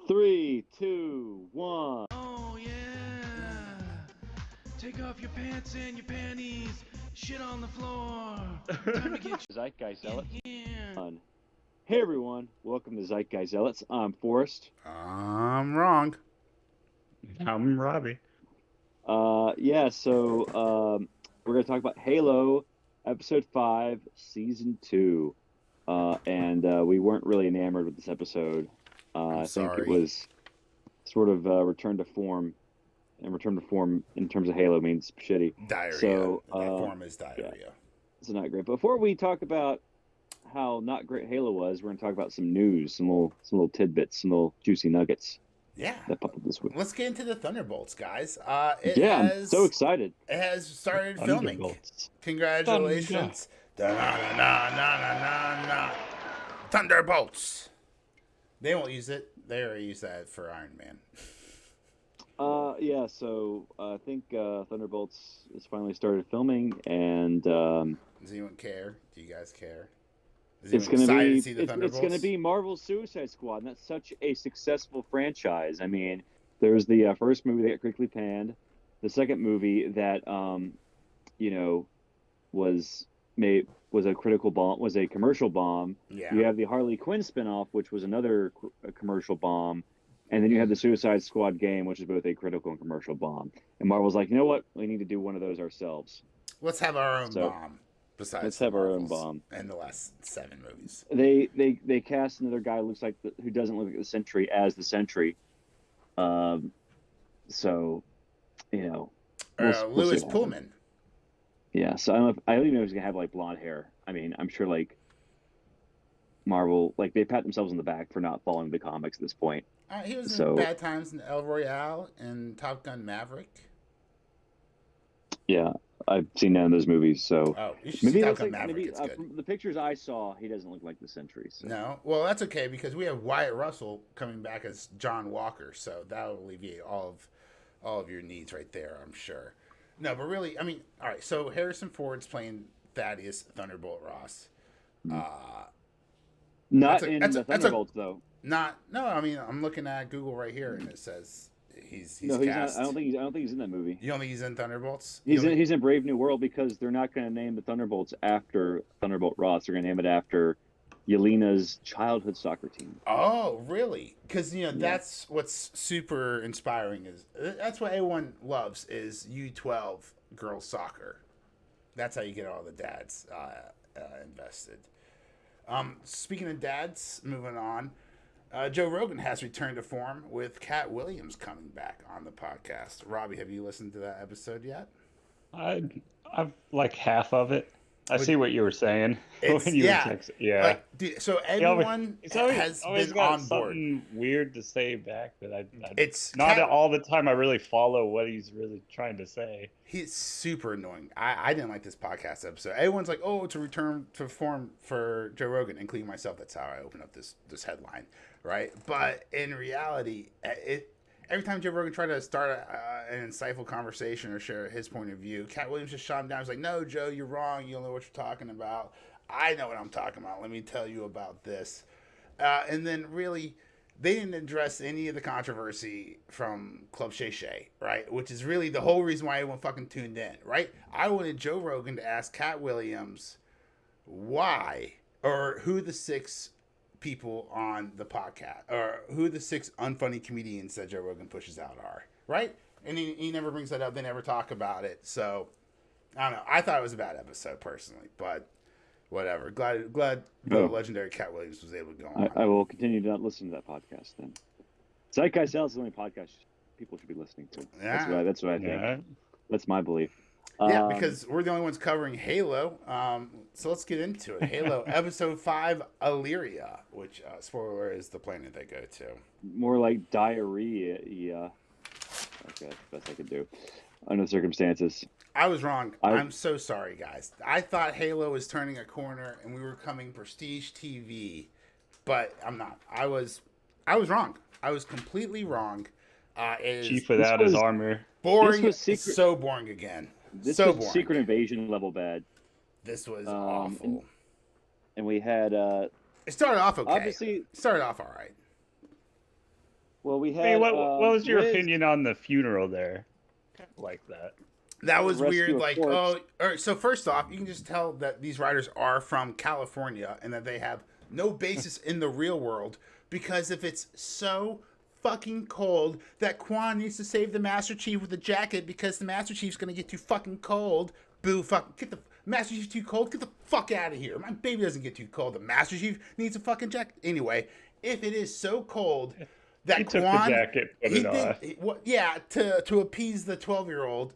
Three, two, one. Oh yeah! Take off your pants and your panties. Shit on the floor. Time to get Zeitgeist you Zealots. in here. Hey everyone, welcome to Zeitgeist Zealots. I'm Forrest. I'm wrong. I'm Robbie. We're gonna talk about Halo, Episode 5, Season 2. We weren't really enamored with this episode. I think it sorry. was sort of return to form, and return to form in terms of Halo means shitty. Diarrhea. So, that form is diarrhea. Yeah. It's not great. Before we talk about how not great Halo was, we're gonna talk about some news, some little tidbits, some little juicy nuggets Yeah. that popped up this week. Let's get into the Thunderbolts, guys. I'm so excited. It has started filming. Thunderbolts. Congratulations. Da-na-na-na-na-na-na. Thunderbolts. They won't use it. They already use that for Iron Man. I think Thunderbolts has finally started filming, and Does anyone care? Do you guys care? Is it's anyone gonna excited be to see the it's Thunderbolts? gonna be Marvel's Suicide Squad, and that's such a successful franchise. I mean, there's the first movie that got quickly panned, the second movie that was a critical bomb, was a commercial bomb. Yeah. You have the Harley Quinn spinoff, which was another commercial bomb. And then you have the Suicide Squad game, which is both a critical and commercial bomb. And Marvel's like, you know what? We need to do one of those ourselves. Let's have our own bomb. Besides, let's have our own Marvels bomb. in the last 7 movies. They cast another guy who doesn't look like the Sentry as the Sentry. We'll Lewis see Pullman. Yeah, so I don't even know if he's gonna have like blonde hair. I mean, I'm sure like Marvel, like they pat themselves on the back for not following the comics at this point. He was in Bad Times in El Royale and Top Gun Maverick. Yeah, I've seen none of those movies, so you should see Top Gun Maverick. Maybe it's good. from the pictures I saw, he doesn't look like the Sentry. So. No, well that's okay because we have Wyatt Russell coming back as John Walker, so that'll alleviate all of your needs right there, I'm sure. No, but really, I mean, all right. So Harrison Ford's playing Thaddeus Thunderbolt Ross. Not in the Thunderbolts, though. No. I mean, I'm looking at Google right here, and it says he's no, cast. Not, I don't think he's in that movie. You don't think he's in Thunderbolts? He's in Brave New World because they're not going to name the Thunderbolts after Thunderbolt Ross. They're going to name it after Yelena's childhood soccer team. Oh, really? Because that's what's super inspiring. That's what everyone loves is U12 girls soccer. That's how you get all the dads invested. Speaking of dads, moving on. Joe Rogan has returned to form with Katt Williams coming back on the podcast. Robbie, have you listened to that episode yet? I've like half of it. I see what you were saying when you were texting. Yeah. Like, dude, so everyone has always been got on board. Something weird to say back, but it's not all the time. I really follow what he's really trying to say. He's super annoying. I didn't like this podcast episode. Everyone's like, "Oh, it's a return to form for Joe Rogan," including myself. That's how I open up this headline, right? But in reality, every time Joe Rogan tried to start an insightful conversation or share his point of view, Katt Williams just shot him down. He's like, "No, Joe, you're wrong. You don't know what you're talking about. I know what I'm talking about. Let me tell you about this." And then really, they didn't address any of the controversy from Club Shay Shay, right? Which is really the whole reason why everyone fucking tuned in, right? I wanted Joe Rogan to ask Katt Williams why or who the 6 people on the podcast or who the 6 unfunny comedians that Joe Rogan pushes out are, right? And he never brings that up. They never talk about it. So I don't know. I thought it was a bad episode personally, but whatever. Glad the legendary Katt Williams was able to go on. I will continue to not listen to that podcast then. Zeitgeist Zealots is the only podcast people should be listening to. Yeah. That's what I think. Yeah. That's my belief. Yeah, because we're the only ones covering Halo. So let's get into it. Halo Episode 5, Illyria, which, spoiler, is the planet they go to. More like diarrhea. Yeah. Okay, that's best I could do under the circumstances. I was wrong. I'm so sorry, guys. I thought Halo was turning a corner and we were coming prestige TV, but I'm not. I was wrong. I was completely wrong. Chief without his armor. Boring. So boring again. This so was boring. Secret Invasion level bad. This was awful. And we had it started off okay. Obviously, started off all right. Well, we had. Hey, what was your Liz, opinion on the funeral there? Kind of like that. That was Rescue weird. a Like, corpse. oh, all right, so first off, you can just tell that these writers are from California and that they have no basis in the real world, because if it's so fucking cold that Quan needs to save the Master Chief with a jacket because the Master Chief's gonna get too fucking cold, boo, fucking get the Master Chief's too cold, get the fuck out of here. My baby doesn't get too cold. The Master Chief needs a fucking jacket. Anyway, if it is so cold that He took Quan, the jacket, put he it on. yeah, to appease the 12-year-old,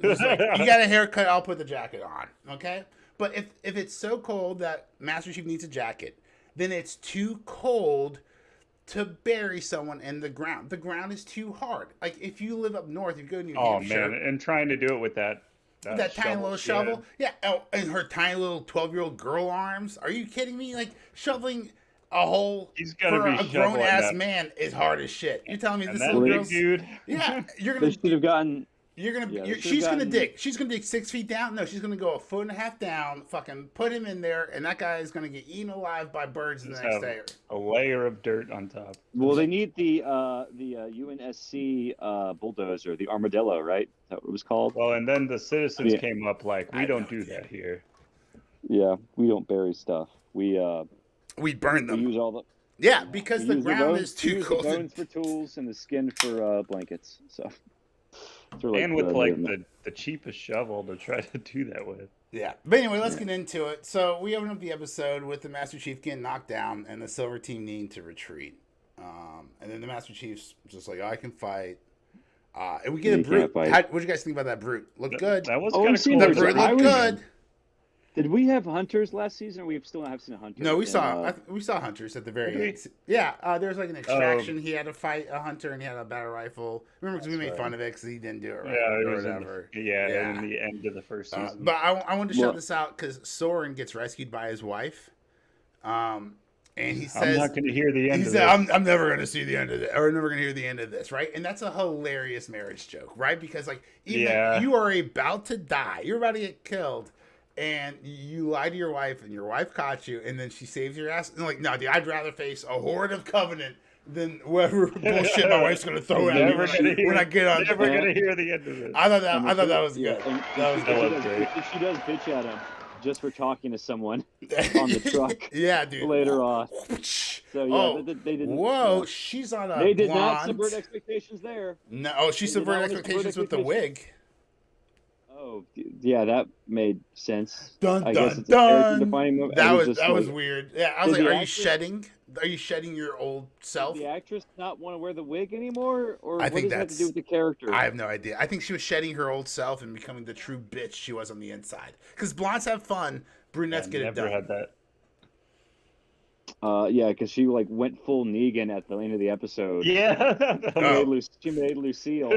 was like, you got a haircut, I'll put the jacket on, okay? But if it's so cold that Master Chief needs a jacket, then it's too cold to bury someone in the ground. The ground is too hard. Like, if you live up north, if you go to New Hampshire, Man, and trying to do it with that tiny little shovel, yeah, oh, and her tiny little 12-year-old girl arms. Are you kidding me? Like, shoveling a hole He's gonna for be a shoveling grown-ass that. man is hard as shit. You're telling me And this that little big girl's... dude. Yeah, They should have gotten. she's gonna dig. She's gonna dig 6 feet down. No, she's gonna go 1.5 feet down. Fucking put him in there, and that guy is gonna get eaten alive by birds the Just next have day. a layer of dirt on top. Well, they need the UNSC bulldozer, the armadillo, right? Is that what it was called? Well, and then the citizens Yeah. came up like, I we don't know, do yeah. that here. Yeah, we don't bury stuff. We burn them. use all the. Yeah, because we the use ground bones, is too use cold. The bones for tools and the skin for blankets. So. Sort of And with the- the cheapest shovel to try to do that with. Yeah. But anyway, let's get into it. So we open up the episode with the Master Chief getting knocked down and the Silver Team needing to retreat. And then the Master Chief's just like, I can fight. And we get You a brute. can't fight. What do you guys think about that brute? Look good. That was Oh, kind we've of seen cool. The there's brute I looked was- good. Did we have hunters last season, or we still haven't seen a hunter? No, we in, saw we saw hunters at the very Did we? end. Yeah, there was like an extraction. He had to fight a hunter and he had a battle rifle. Remember, because we made right. fun of it because he didn't do it right Yeah, it or was whatever. in the end of the first season. But I wanted to Well- shout this out because Soren gets rescued by his wife. And he I'm says, not going to hear the end he of said, this. I'm never going to see the end of it, or never going to hear the end of this, right? And that's a hilarious marriage joke, right? Because, like, even Yeah. you are about to die, you're about to get killed, and you lie to your wife, and your wife caught you, and then she saves your ass. And like, no, dude, I'd rather face a horde of Covenant than whatever bullshit my wife's going to throw at me when I get on. Never going to hear the end of this. I thought that was good. And That was That good. was great. she does bitch at him just for talking to someone on the truck Yeah, dude. later on. So yeah, Oh, they didn't. whoa, yeah. she's on a They did not blonde. subvert expectations there. No, oh, she They did subverted not expectations subvert with the wig. Oh, yeah, that made sense. Dun I dun guess it's a character dun. defining move. That It was just that was like, weird. Yeah, I was Did like, the are you actress- shedding? Are you shedding your old self? Did the actress not want to wear the wig anymore, or I what think does it have to that's- do with the character? I have no idea. I think she was shedding her old self and becoming the true bitch she was on the inside. Because blondes have fun, brunettes get it never done. had that. Yeah, because she like went full Negan at the end of the episode. Yeah. She made Lucille.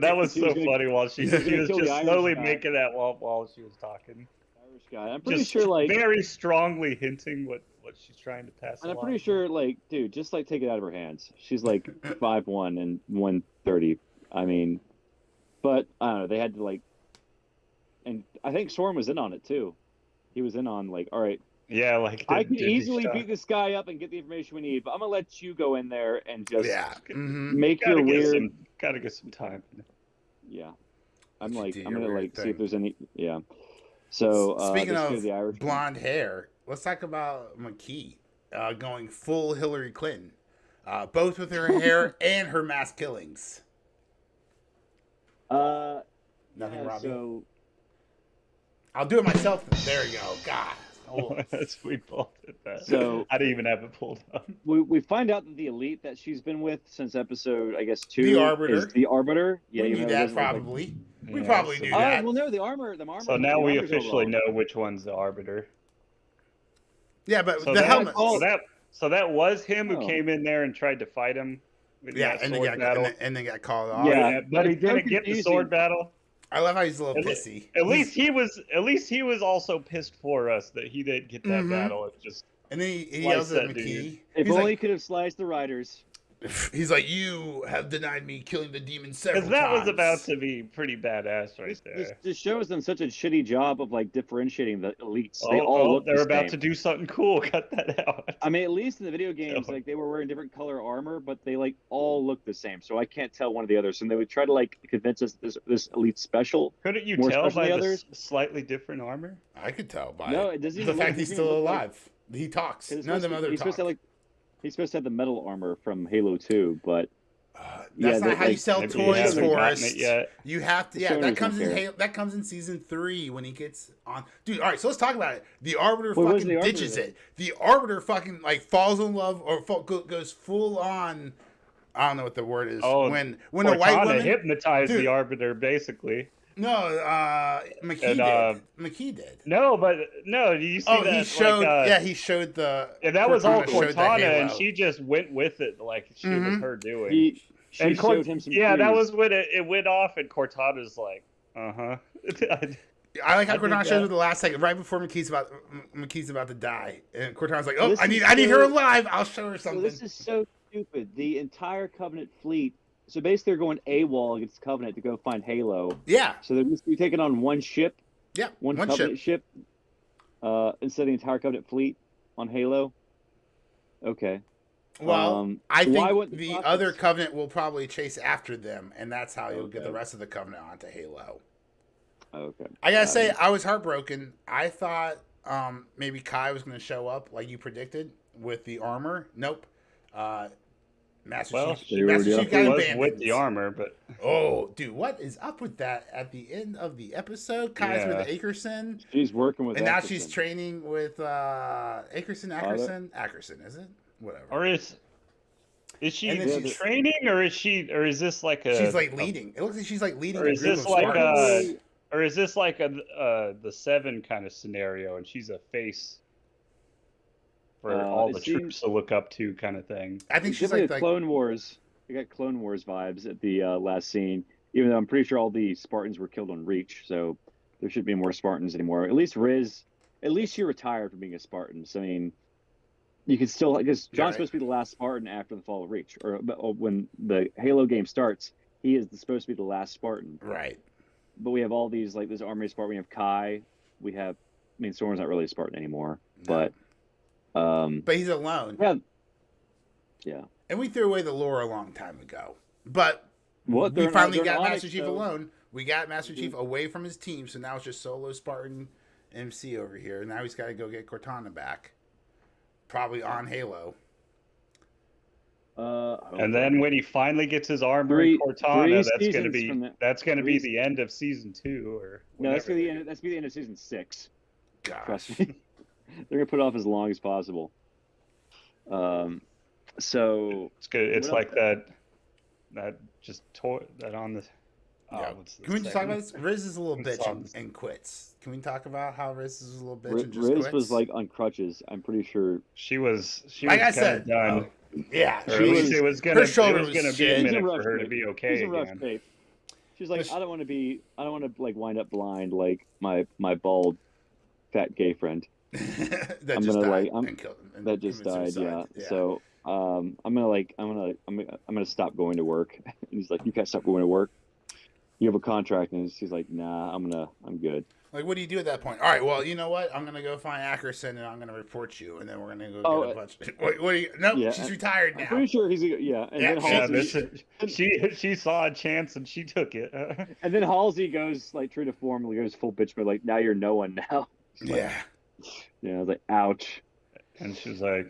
That was She so was gonna- funny while she was kill the just Irish slowly guy. making that while she was talking. Irish guy. I'm pretty Just sure, like, very strongly hinting what she's trying to pass and I'm along. pretty sure, like, dude, just like take it out of her hands. She's like 5'1" and 130. I mean, but I don't know. They had to like, and I think Soren was in on it too. He was in on like, all right, Yeah, like I can did the easily shot. beat this guy up and get the information we need, but I'm gonna let you go in there and just Yeah. Mm-hmm. make your weird. Gotta get some time. Yeah, I'm You like, do I'm your gonna weird like see thing. if there's any. Yeah. So Speaking let's go to of the Irish blonde hair, let's talk about McKee going full Hillary Clinton, both with her hair and her mass killings. Nothing, yeah, Robbie. So I'll do it myself. There you go. God. Oh. We both did that. So- I didn't even have it pulled up. we find out that the elite that she's been with since episode, I guess, 2 The Arbiter. is the Arbiter. Yeah, we even knew though it that doesn't look like- probably. We Yeah, probably so- knew that. Well, no, the armor. So now we Armor's officially overall. know which one's the arbiter. Yeah, but So the that, helmet. so that was him who Oh. came in there and tried to fight him. With Yeah, that and then, sword got, battle. and then got called off. Yeah. But he It's so didn't get the confusing. sword battle. I love how he's a little At le- pissy. At least he was also pissed for us that he didn't get that Mhm. battle. It's just And then he Slice yells at that McKee. dude. If He's only like, he could have sliced the riders. He's like, you have denied me killing the demon several Because that times. was about to be pretty badass right there. This show has done such a shitty job of like differentiating the elites. They all look they're the about same. to do something cool. Cut that out. I mean, at least in the video games, So- like they were wearing different color armor, but they like all look the same. So I can't tell one of the others. And they would try to like convince us this elite special. Couldn't you more tell special by than the others? Slightly different armor? I could tell by No, it doesn't the even fact look, he's it still doesn't even look alive. He talks. Like, None of them other he's talk. supposed to have the metal armor from Halo 2, but That's not how you sell Maybe he toys, hasn't gotten Forrest. it yet. You have to. The Yeah, Stoners that comes don't in. care. That comes in season 3 when he gets on. Dude, all right. So let's talk about it. The Arbiter What was fucking the Arbiter ditches then? it. The Arbiter fucking like falls in love or goes full on. I don't know what the word is. Oh, when a white Cortana woman hypnotized Dude. the Arbiter, basically. No, McKee And, did. McKee did. No, but no, you see Oh, that? he showed. Like, Yeah, he showed the. and that was all showed the Cortana, and halo. she just went with it, like she was Mhm. her doing. she and showed him some yeah, that trees. was when it went off, and Cortana's like, I like how I Cortana think shows that- it the last second, right before McKee's about to die, and Cortana's like, "Oh, This I is need her so- alive. I'll show her So something." this is so stupid. The entire Covenant fleet. So basically, they're going AWOL against Covenant to go find Halo. Yeah, So they're just be taking on one ship, yeah, one Covenant ship, instead of the entire Covenant fleet on Halo. Okay. Well, I why think wouldn't the Prophets- other Covenant will probably chase after them, and that's how you'll get Okay. the rest of the Covenant onto Halo. Okay. I gotta say, I was heartbroken. I thought maybe Kai was going to show up like you predicted with the armor. Nope. Master Well, Chief, they were Master already Chief up got was abandoned. with the armor, but Oh, dude, what is up with that? At the end of the episode, Kai's Yeah. with Akerson, She's working with. and now Atkinson. she's training with Akerson, is it? Whatever. or is she And then she's- training, or is this like a? She's like leading. It looks like she's like leading Or a is group this of like Spartans. or is this like the Seven kind of scenario, and she's a face for all it the seems- troops to look up to, kind of thing? I think It's she's definitely like Clone Wars. I got Clone Wars vibes at the last scene. Even though I'm pretty sure all the Spartans were killed on Reach, so there should be more Spartans anymore. At least Riz, at least she retired from being a Spartan. So I mean, you can still because Yeah, John's right. supposed to be the last Spartan after the fall of Reach, or when the Halo game starts, he is supposed to be the last Spartan. right. But we have all these like this army of Spartan. We have Kai. We have. I mean, Storm's not really a Spartan anymore, No. but he's alone. yeah. And we threw away the lore a long time ago. But What we they're finally they're got Onyx, Master Chief though. alone. We got Master Mhm. Chief away from his team, so now it's just solo Spartan MC over here. Now he's got to go get Cortana back. Probably on Halo. And then when he finally gets his armor Three- in Cortana, three that's going to seasons be from the- that's going to be three- the end of season 2, or No, that's whenever. gonna be the end. That's gonna be the end of season 6. Gosh. Trust me. They're gonna put it off as long as possible. So It's good. It's What like that just that on the. Yeah. What's the Can we just talk second? about this? Riz is a little It's bitch on- and quits. Can we talk about how Riz is a little bitch and just Riz quits? was like on crutches. I'm pretty sure. She was Like I kinda said, done. yeah, Or at she least was, it was gonna her shoulder be was a shit. minute She's in for rough her to shape. be okay She's in rough again. shape. She's like, But I don't want to like wind up blind like my bald, fat gay friend that I'm just gonna, died like, and killed him. and that just committed died. suicide. Yeah. So I'm gonna stop going to work. And he's like, you can't stop going to work. You have a contract, and she's like, nah, I'm good. Like, what do you do at that point? All right, well, you know what? I'm gonna go find Ackerson and I'm gonna report you, and then we're gonna go get a bunch. Wait, what? Are you... No, Yeah. she's retired I'm now. pretty sure he's And Yeah, then Yeah, Halsey, she saw a chance and she took it. and then Halsey goes like true to form, goes full bitch, but like now you're no one now. She's like, Yeah. I was like, ouch. And she was like,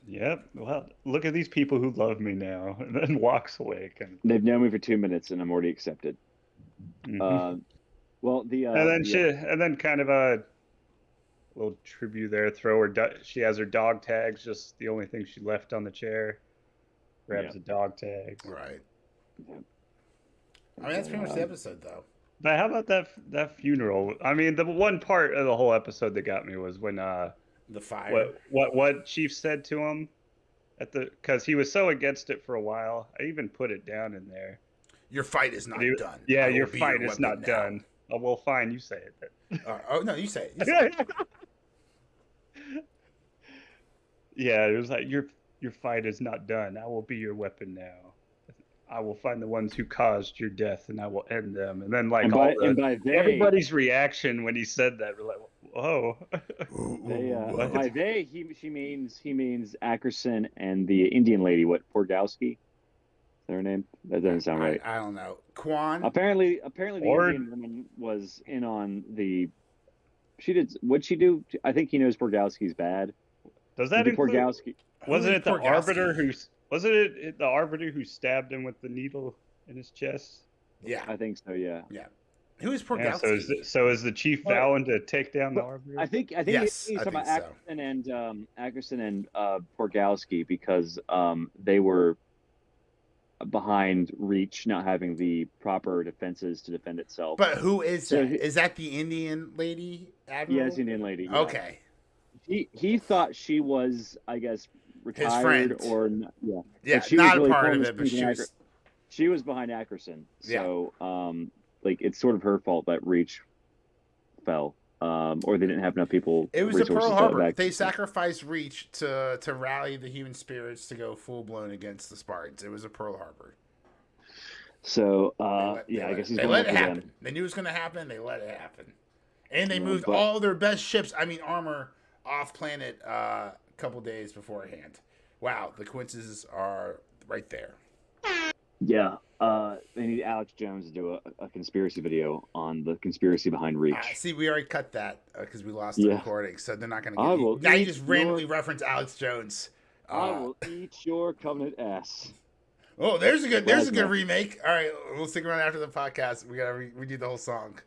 "Yep, well, look at these people who love me now," and then walks away. They've known me for 2 minutes, and I'm already accepted. Mhm. Well, the and then kind of a little tribute there. Throw her. She has her dog tags. Just the only thing she left on the chair. Grabs the dog tags. Right. Yeah. I mean, that's pretty much the episode, though. But how about that funeral? I mean, the one part of the whole episode that got me was when The fire. what Chief said to him because he was so against it for a while. I even put it down in there. Your fight is not done. Yeah, I will your be fight is weapon not now. done. Oh, well, fine, you say it. Oh no, you say it. You say it. Yeah, it was like Your fight is not done. I will be your weapon now. I will find the ones who caused your death, and I will end them. And then, like, And all by they, everybody's reaction when he said that, we're like, whoa. What? by they, he means Ackerson and the Indian lady. What, Porgowski? Is that her name? That doesn't sound right. I don't know. Quan. Apparently, the Or- Indian woman was in on the. She did. What'd she do? I think he knows Porgowski's bad. Does that Did include? Porgowski? Wasn't Who it the is Porgowski? arbiter who? Wasn't it the arbiter who stabbed him with the needle in his chest? Yeah. I think so. Yeah. Who is Yeah, Porgowski? so is the chief Well, vowing to take down the well, arbiter? I think Yes, he's I talking think about so. Ackerson and Porgowski because they were behind Reach not having the proper defenses to defend itself. But who is So that? Is that the Indian lady? Admiral? Yes, Indian lady. Yeah. Okay. He thought she was, I guess, retired friend. or not, yeah. Yeah, But she not was really a part pulling of the it, but strings she in was. She was behind Ackerson. Yeah. So like it's sort of her fault that Reach fell. Or they didn't have enough people. It was the resources Pearl to Harbor. evacuate. They sacrificed Reach to rally the human spirits to go full blown against the Spartans. It was a Pearl Harbor. So They I guess he's they going let it after happen. them. They knew it was going to happen. They let it happen, and they Yeah, moved but- all their best ships. I mean, armor off planet a couple days beforehand. Wow, the coincidences are right there. Yeah. They need Alex Jones to do a conspiracy video on the conspiracy behind Reach. See, we already cut that because we lost the Yeah. recording, so they're not going I to will get. Now you eat just your- randomly reference Alex Jones. I will eat your Covenant ass. Oh, there's a good Plasma. remake. All right, we'll stick around after the podcast. We gotta redo the whole song.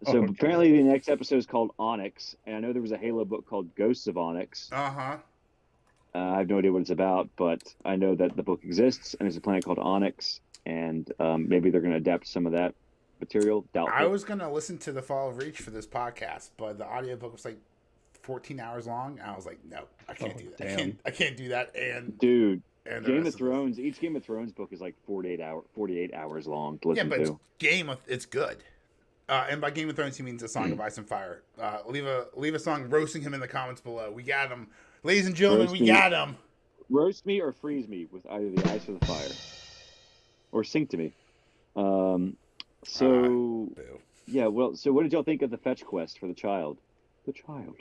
So Okay. apparently the next episode is called Onyx, and I know there was a Halo book called Ghosts of Onyx. Uh-huh. I have no idea what it's about, but I know that the book exists, and there's a planet called Onyx, and maybe they're going to adapt some of that material. Doubtful. I was gonna listen to the Fall of Reach for this podcast, but the audiobook was like 14 hours long. I was like, no, I can't Oh, do that. damn. I can't do that. And Dude, the Game rest of Thrones. Each Game of Thrones book is like 48 hours long to Yeah, listen but it's to. it's good. And by Game of Thrones, he means A Song of Ice and Fire. Leave a song roasting him in the comments below. We got him, ladies and gentlemen. Roast We me. got him. Roast me or freeze me with either the ice or the fire, or sing to me. So Boo. yeah, well, so what did y'all think of the fetch quest for the child? The child.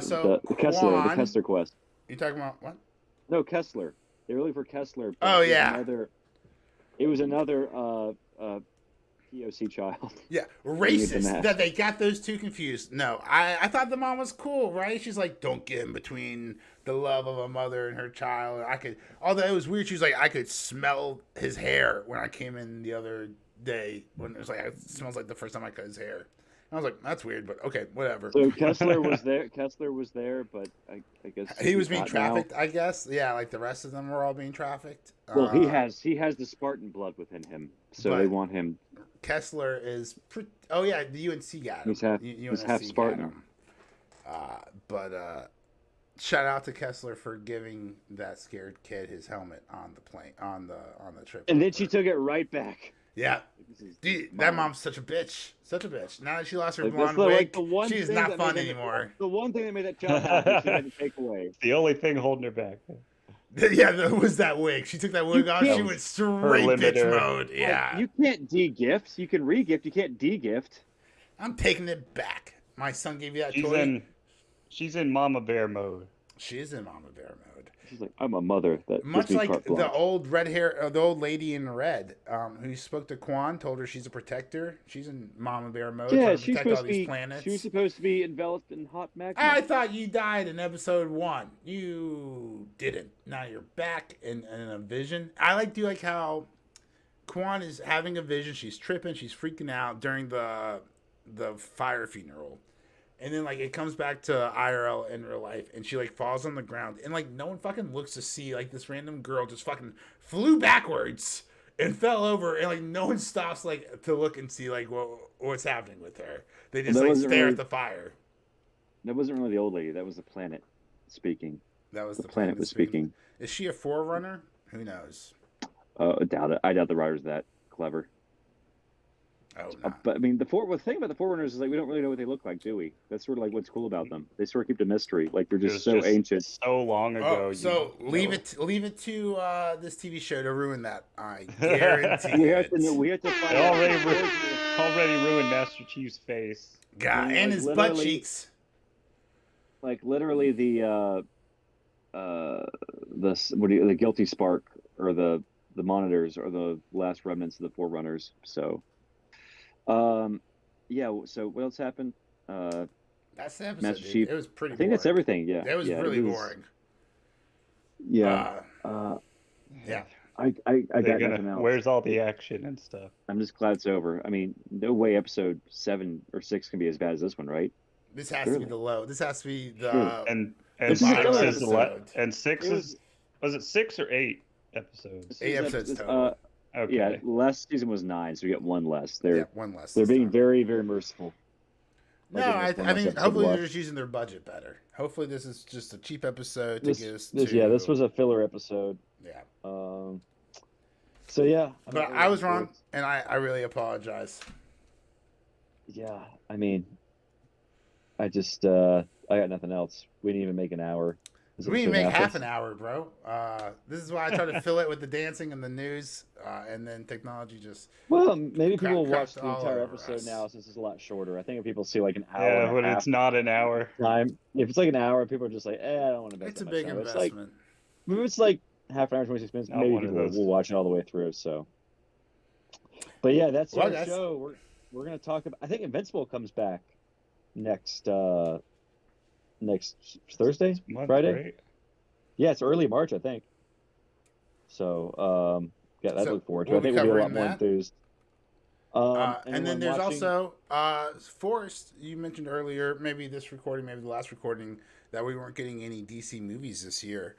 So the Kessler, Quan, the Kessler quest. You talking about what? No, Kessler. They were looking for Kessler. but Oh, it was yeah. It was another POC child. Yeah, the racist mask. that they got those two confused. No, I thought the mom was cool, right? She's like, don't get in between the love of a mother and her child. Although it was weird, she was like, I could smell his hair when I came in the other day when it was like, it smells like the first time I cut his hair. And I was like, that's weird, but okay, whatever. So Kessler was there, but I guess He was he's being not now. trafficked, I guess. Yeah, like the rest of them were all being trafficked. Well, he has the Spartan blood within him, so they But- want him. Kessler is. Oh yeah, the UNC got him. He's half- UNSC half got Spartan. him. But shout out to Kessler for giving that scared kid his helmet on the plane on the trip. And then over. she took it right back. Yeah, This is dude, that mom's such a bitch. Such a bitch. Now that she lost her like, blonde that's wig, the one she is thing not that fun made him- anymore. The one thing that made that child happy, she had to take away. It's the only thing holding her back. Yeah, that was that wig. She took that wig off. She can't- went straight bitch limiter. mode. Yeah, You can't de-gift. You can re-gift. You can't de-gift. I'm taking it back. My son gave you that She's toy. she's in Mama Bear mode. She is in Mama Bear mode. She's like, I'm a mother. That Much gives me like carte the blanche. old the old lady in red, who spoke to Quan, told her she's a protector. She's in Mama Bear mode. Yeah, trying to she's protect all supposed to these be. planets. She was supposed to be enveloped in hot magma. I thought you died in episode 1. You didn't. Now you're back in a vision. I do like how Quan is having a vision. She's tripping. She's freaking out during the fire funeral. And then, like, it comes back to IRL in real life, and she, like, falls on the ground. And, like, no one fucking looks to see, like, this random girl just fucking flew backwards and fell over. And, like, no one stops, like, to look and see, like, what's happening with her. They just, That like, wasn't stare really- at the fire. That wasn't really the old lady. That was the planet speaking. That was The planet was speaking. Is she a forerunner? Who knows? I doubt it. I doubt the writer's that clever. Oh no. But I mean, the thing about the Forerunners is like we don't really know what they look like, do we? That's sort of like what's cool about them. They sort of keep the mystery. Like they're It just was so ancient. so long ago. Oh, so you leave know. it to this TV show to ruin that. I guarantee We it. have to know. We have to find It out. already ruined Master Chief's face. God, I mean, and like, his butt literally- cheeks. Like literally the the guilty spark or the monitors are the last remnants of the Forerunners. So, yeah. So what else happened? That's the episode, Master dude. Chief. It was pretty I think boring. that's everything. Yeah. It was yeah, really boring. Yeah. Yeah. I got nothing else. Where's all the action and stuff? I'm just glad it's over. I mean, no way episode 7 or 6 can be as bad as this one, right? This has to be the low. This has to be the. Surely. And This is a six killer is episode. and six It is was it 6 or 8 episodes? 8 episodes It's, total. Okay. Yeah, last season was 9, so we get one less. They're Yeah, one less. they're this being time. very, very merciful. No, Like, I this one less think episode hopefully left. they're just using their budget better. Hopefully this is just a cheap episode to This, get us this to. yeah, this was a filler episode. Yeah. So yeah, But I was wrong, and I really apologize. Yeah, I mean, I just I got nothing else. We didn't even make an hour. We didn't make half an hour, bro. This is why I try to fill it with the dancing and the news, and then technology just. Well, maybe Crap- people will watch crapped the all entire over episode us. now since it's a lot shorter. I think if people see like an hour Yeah, and but a half it's not an hour. time, if it's like an hour, people are just like, I don't want to invest It's a that big much time. investment. If it's like half an hour, 26 minutes, Not maybe one of people those. will watch it all the way through. So, but yeah, that's Well, our guys. show. We're gonna talk about. I think Invincible comes back next Thursday, Month, Friday. right? Yeah, it's early March, I think. So, yeah, that So look forward to. we'll I think be we'll be a lot covering more that. enthused. And then anyone there's watching- also Forrest. You mentioned earlier, maybe this recording, maybe the last recording, that we weren't getting any DC movies this year.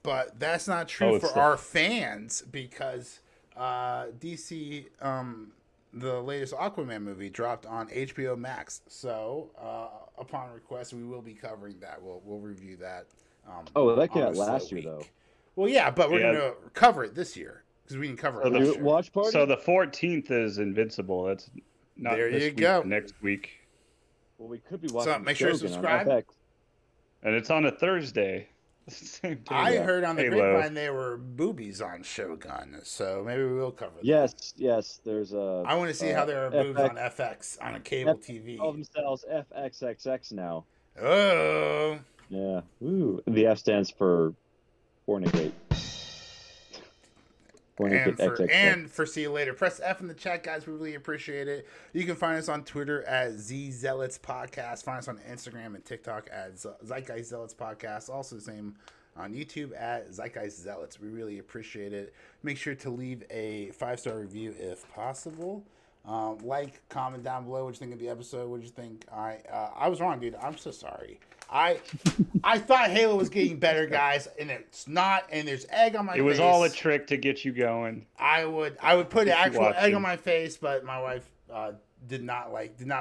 But that's not true Oh, for it's our fans because DC, the latest Aquaman movie dropped on HBO Max. So upon request, we will be covering that. We'll review that. Oh, well, that came on out the slow last year, week. though. Well, yeah, but we're Yeah. going to cover it this year because we didn't cover So it the last Do year. it watch party. So the 14th is Invincible. That's not There this you week, go. next week. Well, we could be watching. make sure to Shogun on subscribe. FX. And it's on a Thursday. Same day. I heard on the Halo. grapevine there were boobies on Shogun, so maybe we will cover that. Yes. There's a. I want to see how there are boobs FX on FX on a cable F- TV. Call themselves FXXX now. Oh, Yeah. Ooh. The F stands for fornicate. and for see you later. Press F in the chat, guys. We really appreciate it. You can find us on Twitter at Zealots Podcast. Find us on Instagram and TikTok at Zeitgeist Zealots Podcast. Also the same on YouTube at Zeitgeist Zealots. We really appreciate it. Make sure to leave a 5-star review if possible. Like, comment down below what you think of the episode. What you think? I was wrong, dude. I'm so sorry. I thought Halo was getting better, guys, and it's not. And there's egg on my face. It was all a trick to get you going. I would put Keep actual egg watching. on my face, but my wife did not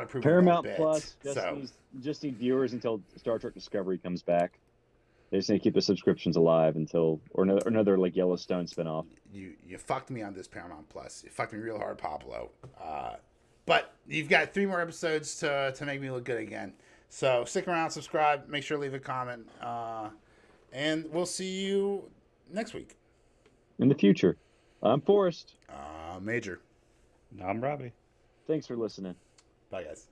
approve Paramount of that Plus bit. So just need viewers until Star Trek Discovery comes back. They just need to keep the subscriptions alive until or another like Yellowstone spinoff. you fucked me on this Paramount Plus. You fucked me real hard, Pablo. But you've got 3 more episodes to make me look good again. So stick around, subscribe, make sure to leave a comment, and we'll see you next week. In the future, I'm Forrest. Major. I'm Robbie. Thanks for listening. Bye, guys.